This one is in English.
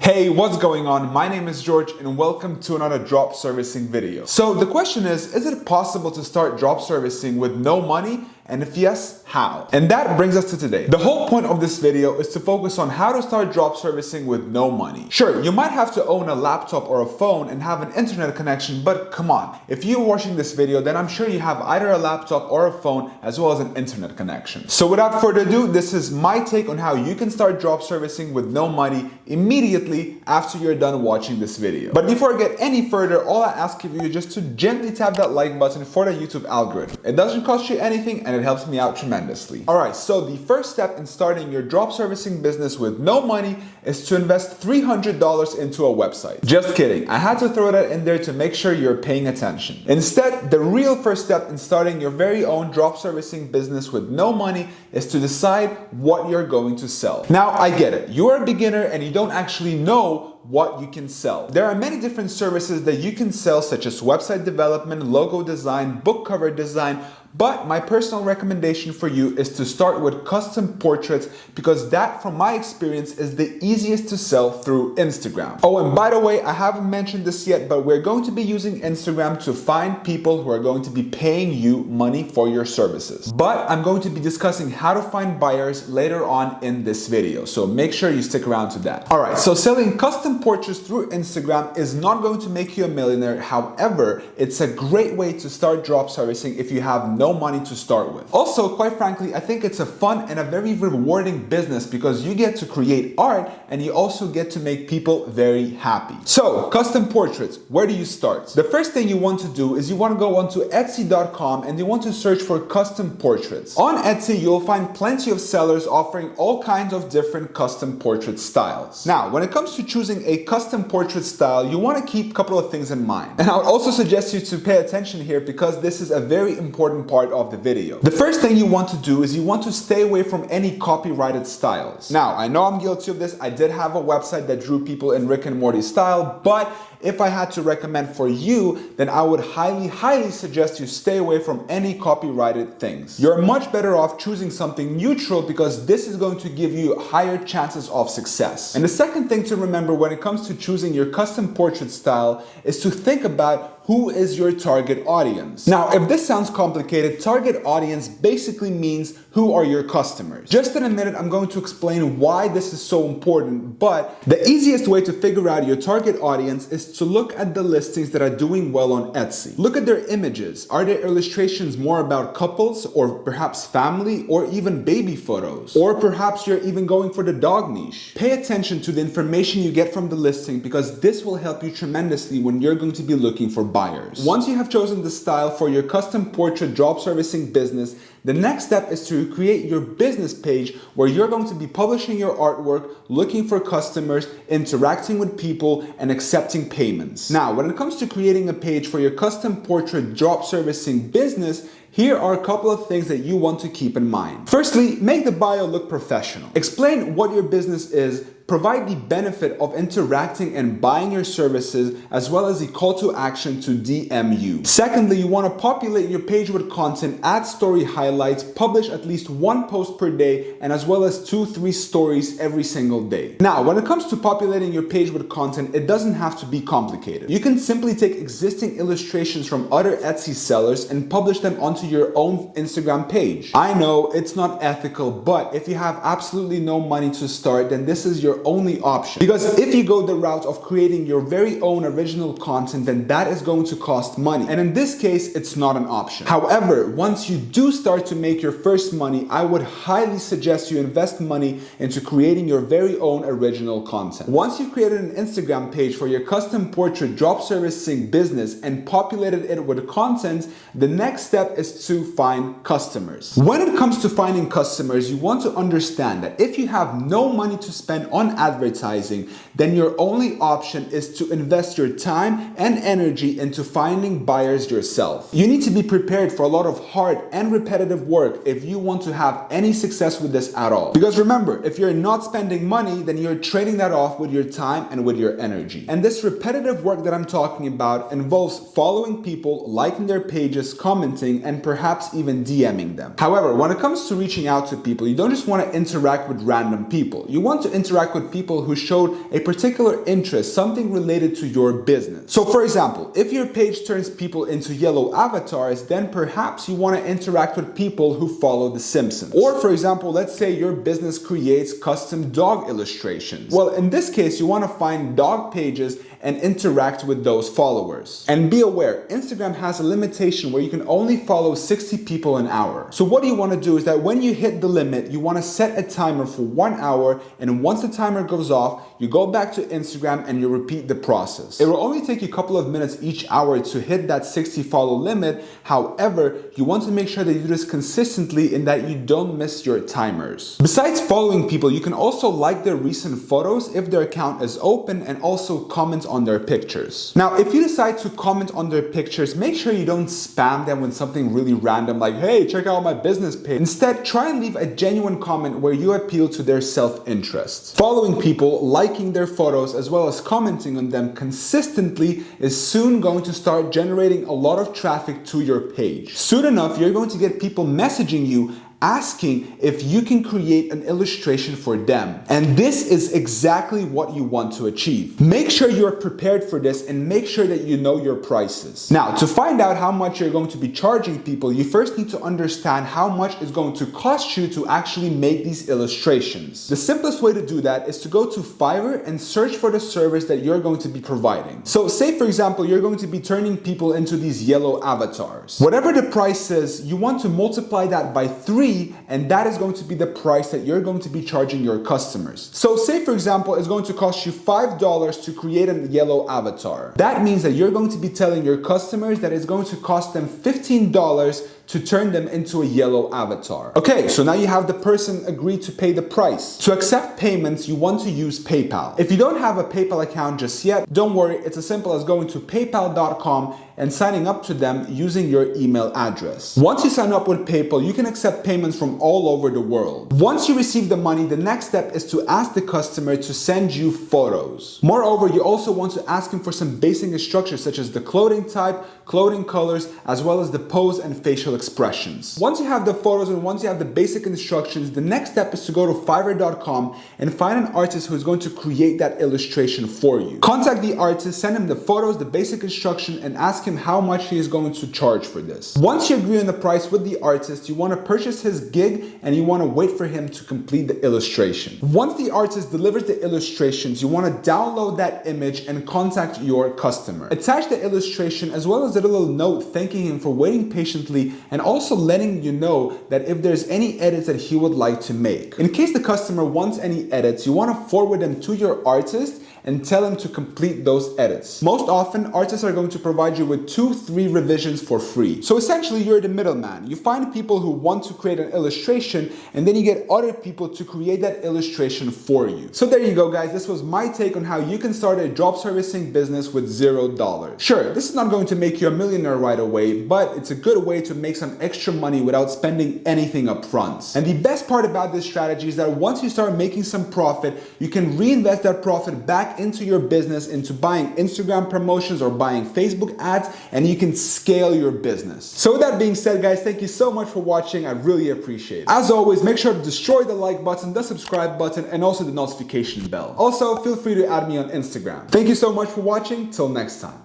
Hey, what's going on? My name is George and welcome to another drop servicing video. So the question is it possible to start drop servicing with no money? And if yes, how? And that brings us to today. The whole point of this video is to focus on how to start drop servicing with no money. Sure, you might have to own a laptop or a phone and have an internet connection, but come on. If you're watching this video, then I'm sure you have either a laptop or a phone as well as an internet connection. So without further ado, this is my take on how you can start drop servicing with no money immediately after you're done watching this video. But before I get any further, all I ask of you is just to gently tap that like button for the YouTube algorithm. It doesn't cost you anything and it helps me out tremendously. Alright, so the first step in starting your drop servicing business with no money is to invest $300 into a website. Just kidding, I had to throw that in there to make sure you're paying attention. Instead, the real first step in starting your very own drop servicing business with no money is to decide what you're going to sell. Now, I get it, you're a beginner and you don't actually know what you can sell. There are many different services that you can sell, such as website development, logo design, book cover design, but my personal recommendation for you is to start with custom portraits because that, from my experience, is the easiest to sell through Instagram. Oh, and by the way, I haven't mentioned this yet, but we're going to be using Instagram to find people who are going to be paying you money for your services. But I'm going to be discussing how to find buyers later on in this video, so make sure you stick around to that. All right, so selling custom portraits through Instagram is not going to make you a millionaire. However, it's a great way to start drop servicing if you have no money to start with. Also, quite frankly, I think it's a fun and a very rewarding business because you get to create art and you also get to make people very happy. So, custom portraits, where do you start? The first thing you want to do is you want to go onto Etsy.com and you want to search for custom portraits. On Etsy, you'll find plenty of sellers offering all kinds of different custom portrait styles. Now, when it comes to choosing a custom portrait style, you want to keep a couple of things in mind. And I would also suggest you to pay attention here because this is a very important part of the video. The first thing you want to do is you want to stay away from any copyrighted styles. Now, I know I'm guilty of this. I did have a website that drew people in Rick and Morty style, but if I had to recommend for you, then I would highly suggest you stay away from any copyrighted things. You're much better off choosing something neutral because this is going to give you higher chances of success. And the second thing to remember when it comes to choosing your custom portrait style is to think about who is your target audience. Now, if this sounds complicated, target audience basically means who are your customers. Just in a minute, I'm going to explain why this is so important, but the easiest way to figure out your target audience is to look at the listings that are doing well on Etsy. Look at their images. Are their illustrations more about couples or perhaps family or even baby photos? Or perhaps you're even going for the dog niche. Pay attention to the information you get from the listing because this will help you tremendously when you're going to be looking for buyers. Once you have chosen the style for your custom portrait drop servicing business, the next step is to create your business page where you're going to be publishing your artwork, looking for customers, interacting with people, and accepting payments. Now, when it comes to creating a page for your custom portrait drop servicing business, here are a couple of things that you want to keep in mind. Firstly, make the bio look professional. Explain what your business is. Provide the benefit of interacting and buying your services as well as the call to action to DM you. Secondly, you want to populate your page with content, add story highlights, publish at least one post per day, and as well as 2-3 stories every single day. Now, when it comes to populating your page with content, it doesn't have to be complicated. You can simply take existing illustrations from other Etsy sellers and publish them onto your own Instagram page. I know it's not ethical, but if you have absolutely no money to start, then this is your only option. Because if you go the route of creating your very own original content, then that is going to cost money. And in this case, it's not an option. However, once you do start to make your first money, I would highly suggest you invest money into creating your very own original content. Once you've created an Instagram page for your custom portrait drop servicing business and populated it with content, the next step is to find customers. When it comes to finding customers, you want to understand that if you have no money to spend on advertising, then your only option is to invest your time and energy into finding buyers yourself. You need to be prepared for a lot of hard and repetitive work if you want to have any success with this at all. Because remember, if you're not spending money, then you're trading that off with your time and with your energy. And this repetitive work that I'm talking about involves following people, liking their pages, commenting, and perhaps even DMing them. However, when it comes to reaching out to people, you don't just want to interact with random people. You want to interact with with people who showed a particular interest, something related to your business. So for example, if your page turns people into yellow avatars, then perhaps you want to interact with people who follow The Simpsons. Or for example, let's say your business creates custom dog illustrations. Well, in this case, you want to find dog pages and interact with those followers. And be aware, Instagram has a limitation where you can only follow 60 people an hour. So what you want to do is that when you hit the limit, you want to set a timer for 1 hour, and once the timer goes off, you go back to Instagram and you repeat the process. It will only take you a couple of minutes each hour to hit that 60 follow limit. However, you want to make sure that you do this consistently and that you don't miss your timers. Besides following people, you can also like their recent photos if their account is open, and also comment on their pictures. Now, if you decide to comment on their pictures, make sure you don't spam them with something really random like, hey, check out my business page. Instead, try and leave a genuine comment where you appeal to their self-interest. Following people, liking their photos, as well as commenting on them consistently is soon going to start generating a lot of traffic to your page. Soon enough, you're going to get people messaging you asking if you can create an illustration for them. And this is exactly what you want to achieve. Make sure you're prepared for this and make sure that you know your prices. Now, to find out how much you're going to be charging people, you first need to understand how much it's going to cost you to actually make these illustrations. The simplest way to do that is to go to Fiverr and search for the service that you're going to be providing. So say, for example, you're going to be turning people into these yellow avatars. Whatever the price is, you want to multiply that by 3, and that is going to be the price that you're going to be charging your customers. So say, for example, it's going to cost you $5 to create a yellow avatar. That means that you're going to be telling your customers that it's going to cost them $15 to turn them into a yellow avatar. Okay, so now you have the person agree to pay the price. To accept payments, you want to use PayPal. If you don't have a PayPal account just yet, don't worry, it's as simple as going to paypal.com and signing up to them using your email address. Once you sign up with PayPal, you can accept payments from all over the world. Once you receive the money, the next step is to ask the customer to send you photos. Moreover, you also want to ask him for some basic instructions such as the clothing type, clothing colors, as well as the pose and facial expressions. Once you have the photos and once you have the basic instructions, the next step is to go to fiverr.com and find an artist who is going to create that illustration for you. Contact the artist, send him the photos, the basic instruction, and ask him how much he is going to charge for this. Once you agree on the price with the artist, you want to purchase his gig and you want to wait for him to complete the illustration. Once the artist delivers the illustrations, you want to download that image and contact your customer. Attach the illustration as well as a little note thanking him for waiting patiently and also letting you know that if there's any edits that he would like to make. In case the customer wants any edits, you want to forward them to your artist and tell him to complete those edits. Most often, artists are going to provide you with 2-3 revisions for free. So essentially, you're the middleman. You find people who want to create an illustration, and then you get other people to create that illustration for you. So there you go, guys. This was my take on how you can start a drop servicing business with $0. Sure, this is not going to make you a millionaire right away, but it's a good way to make some extra money without spending anything up front. And the best part about this strategy is that once you start making some profit, you can reinvest that profit back into your business, into buying Instagram promotions or buying Facebook ads, and you can scale your business. So with that being said, guys, thank you so much for watching. I really appreciate it. As always, make sure to destroy the like button, the subscribe button, and also the notification bell. Also, feel free to add me on Instagram. Thank you so much for watching. Till next time.